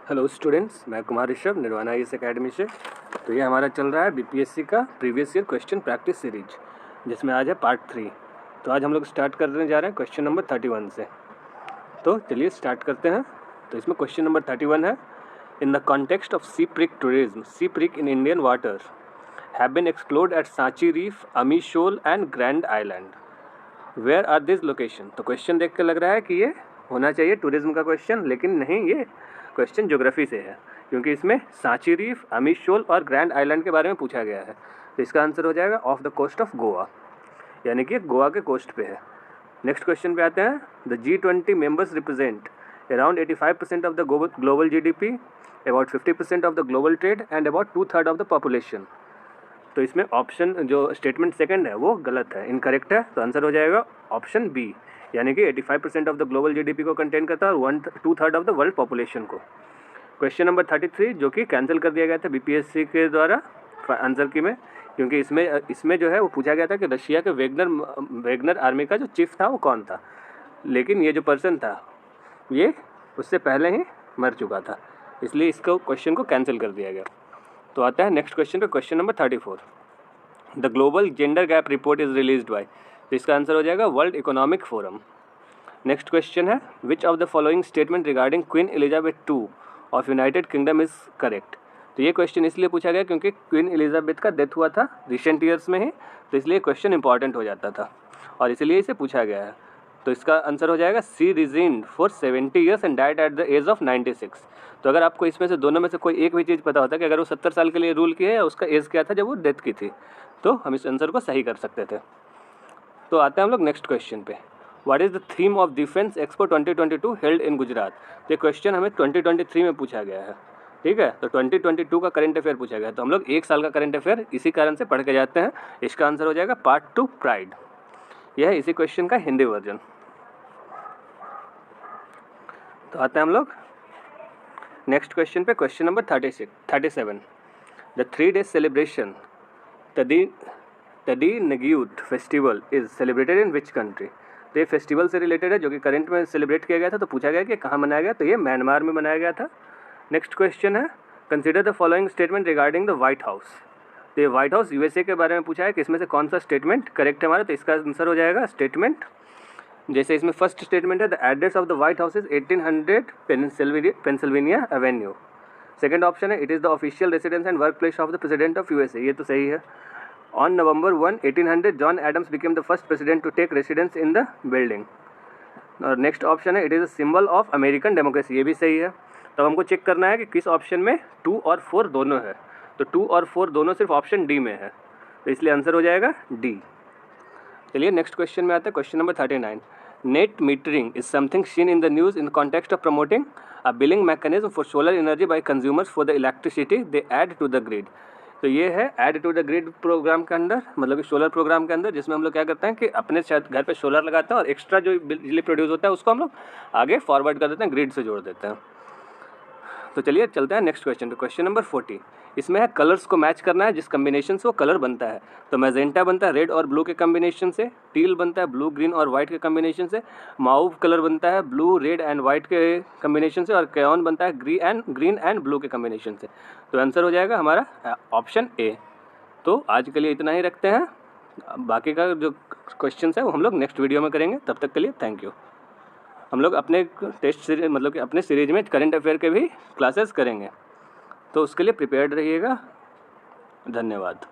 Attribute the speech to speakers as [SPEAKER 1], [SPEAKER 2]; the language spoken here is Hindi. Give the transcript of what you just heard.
[SPEAKER 1] हेलो स्टूडेंट्स, मैं कुमार ऋषभ निर्वाणा IAS अकेडमी से। तो ये हमारा चल रहा है BPSC का previous year question practice series, जिसमें आज है पार्ट 3। तो आज हम लोग स्टार्ट करने जा रहे हैं क्वेश्चन नंबर 31 से। तो चलिए स्टार्ट करते हैं। तो इसमें क्वेश्चन नंबर 31 है, in the context of shipwreck tourism, shipwreck in Indian water have been explored at Sunchi reef, Amee shoal and Grande island. Where are this location. तो क्वेश्चन देख कर लग रहा है कि ये होना चाहिए टूरिज्म का क्वेश्चन, लेकिन नहीं, ये क्वेश्चन ज्योग्राफी से है, क्योंकि इसमें सांची रीफ, अमी शोल और ग्रैंड आइलैंड के बारे में पूछा गया है। तो इसका आंसर हो जाएगा off the coast of Goa, यानी कि गोवा के कोस्ट पे है। नेक्स्ट क्वेश्चन पे आते हैं। The G20 members represent around 85% of the global GDP, about 50% of the global trade and about 2/3 of the population. तो इसमें ऑप्शन जो स्टेटमेंट सेकंड है वो गलत है, इनकरेक्ट है। तो आंसर हो जाएगा ऑप्शन बी, यानी कि 85% ऑफ द ग्लोबल GDP को कंटेन करता है और 2/3 ऑफ द वर्ल्ड पॉपुलेशन को। क्वेश्चन नंबर 33 जो कि कैंसिल कर दिया गया था BPSC के द्वारा आंसर की में, क्योंकि इसमें जो है वो पूछा गया था कि रशिया के वेगनर आर्मी का जो चीफ था वो कौन था, लेकिन ये जो पर्सन था ये उससे पहले ही मर चुका था, इसलिए इसको क्वेश्चन को कैंसिल कर दिया गया। तो आता है नेक्स्ट क्वेश्चन पे, question number 34। The global gender gap report is released by. तो इसका आंसर हो जाएगा world economic forum. Next question है, which of the following statement regarding queen Elizabeth II of United Kingdom is correct. तो ये क्वेश्चन इसलिए पूछा गया क्योंकि क्वीन एलिजाबेथ का डेथ हुआ था रिसेंट ईयर्स में ही, तो इसलिए क्वेश्चन इंपॉर्टेंट हो जाता था और इसलिए इसे पूछा गया है। तो इसका आंसर हो जाएगा she reigned for 70 years and died at the age of 96। तो अगर आपको इसमें से दोनों में से कोई एक भी चीज़ पता होता कि अगर वो 70 साल के लिए रूल किए या उसका एज क्या था जब वो डेथ की थी, तो हम इस आंसर को सही कर सकते थे। तो आते हैं हम लोग नेक्स्ट क्वेश्चन पे। What is the theme of defence expo 2022 held in Gujarat. ये क्वेश्चन हमें 2023 में पूछा गया है, ठीक है। तो 2022 का करंट अफेयर पूछा गया है, तो हम लोग एक साल का करंट अफेयर इसी कारण से पढ़ के जाते हैं। इसका आंसर हो जाएगा पार्ट 2 प्राइड। यह है इसी क्वेश्चन का हिंदी वर्जन। तो आते हैं हम लोग नेक्स्ट क्वेश्चन पे, question number 37। The 3 days celebration Thadingyut festival is celebrated in which country. तो ये फेस्टिवल से रिलेटेड है जो कि करंट में सेलिब्रेट किया गया था। तो पूछा गया कि कहाँ मनाया गया, तो ये म्यांमार में मनाया गया था। नेक्स्ट क्वेश्चन है, consider the following statement regarding the White house. तो ये व्हाइट हाउस USA के बारे में पूछा है कि इसमें से कौन सा स्टेटमेंट करेक्ट है हमारा। तो इसका आंसर हो जाएगा स्टेटमेंट, जैसे इसमें फर्स्ट स्टेटमेंट है, the address of the White House is 1800 Pennsylvania avenue. Second option है, it is the official residence and work place of the president of USA। ये तो सही है। On November 1, 1800 John Adams became the first president to take residence in the building. और नेक्स्ट ऑप्शन है, it is a symbol of American democracy. ये भी सही है। तो हमको चेक करना है कि किस ऑप्शन में 2 और 4 दोनों है। तो 2 और 4 दोनों सिर्फ ऑप्शन डी में है, तो इसलिए आंसर हो जाएगा डी। चलिए नेक्स्ट क्वेश्चन में आता है, question number 39। Net metering is something seen in the news in the context of promoting a billing mechanism for solar energy by consumers for the electricity they add to the grid. तो ये है add to the grid programme के अंदर, मतलब कि सोलर प्रोग्राम के अंदर, जिसमें हम लोग क्या करते हैं कि अपने घर पे सोलर लगाते हैं और एक्स्ट्रा जो बिजली प्रोड्यूस होता है उसको हम लोग आगे फॉरवर्ड कर देते हैं, ग्रिड से जोड़ देते हैं। तो चलिए चलते हैं नेक्स्ट क्वेश्चन पे, क्वेश्चन नंबर 40। इसमें है कलर्स को मैच करना है जिस कम्बिनेशन से वो कलर बनता है। तो मैजेंटा बनता है रेड और ब्लू के कम्बिनेशन से, टील बनता है ब्लू ग्रीन और वाइट के कम्बिनेशन से, माउव कलर बनता है ब्लू रेड एंड वाइट के कम्बिनेशन से, और क्रेयॉन बनता है ग्रीन एंड ब्लू के कम्बिनेशन से। तो आंसर हो जाएगा हमारा ऑप्शन ए। तो आज के लिए इतना ही रखते हैं, बाकी का जो क्वेश्चन है वो हम लोग नेक्स्ट वीडियो में करेंगे। तब तक के लिए थैंक यू। हम लोग अपने टेस्ट सीरीज, मतलब कि अपने सीरीज में करंट अफेयर के भी क्लासेस करेंगे, तो उसके लिए प्रिपेयर्ड रहिएगा। धन्यवाद।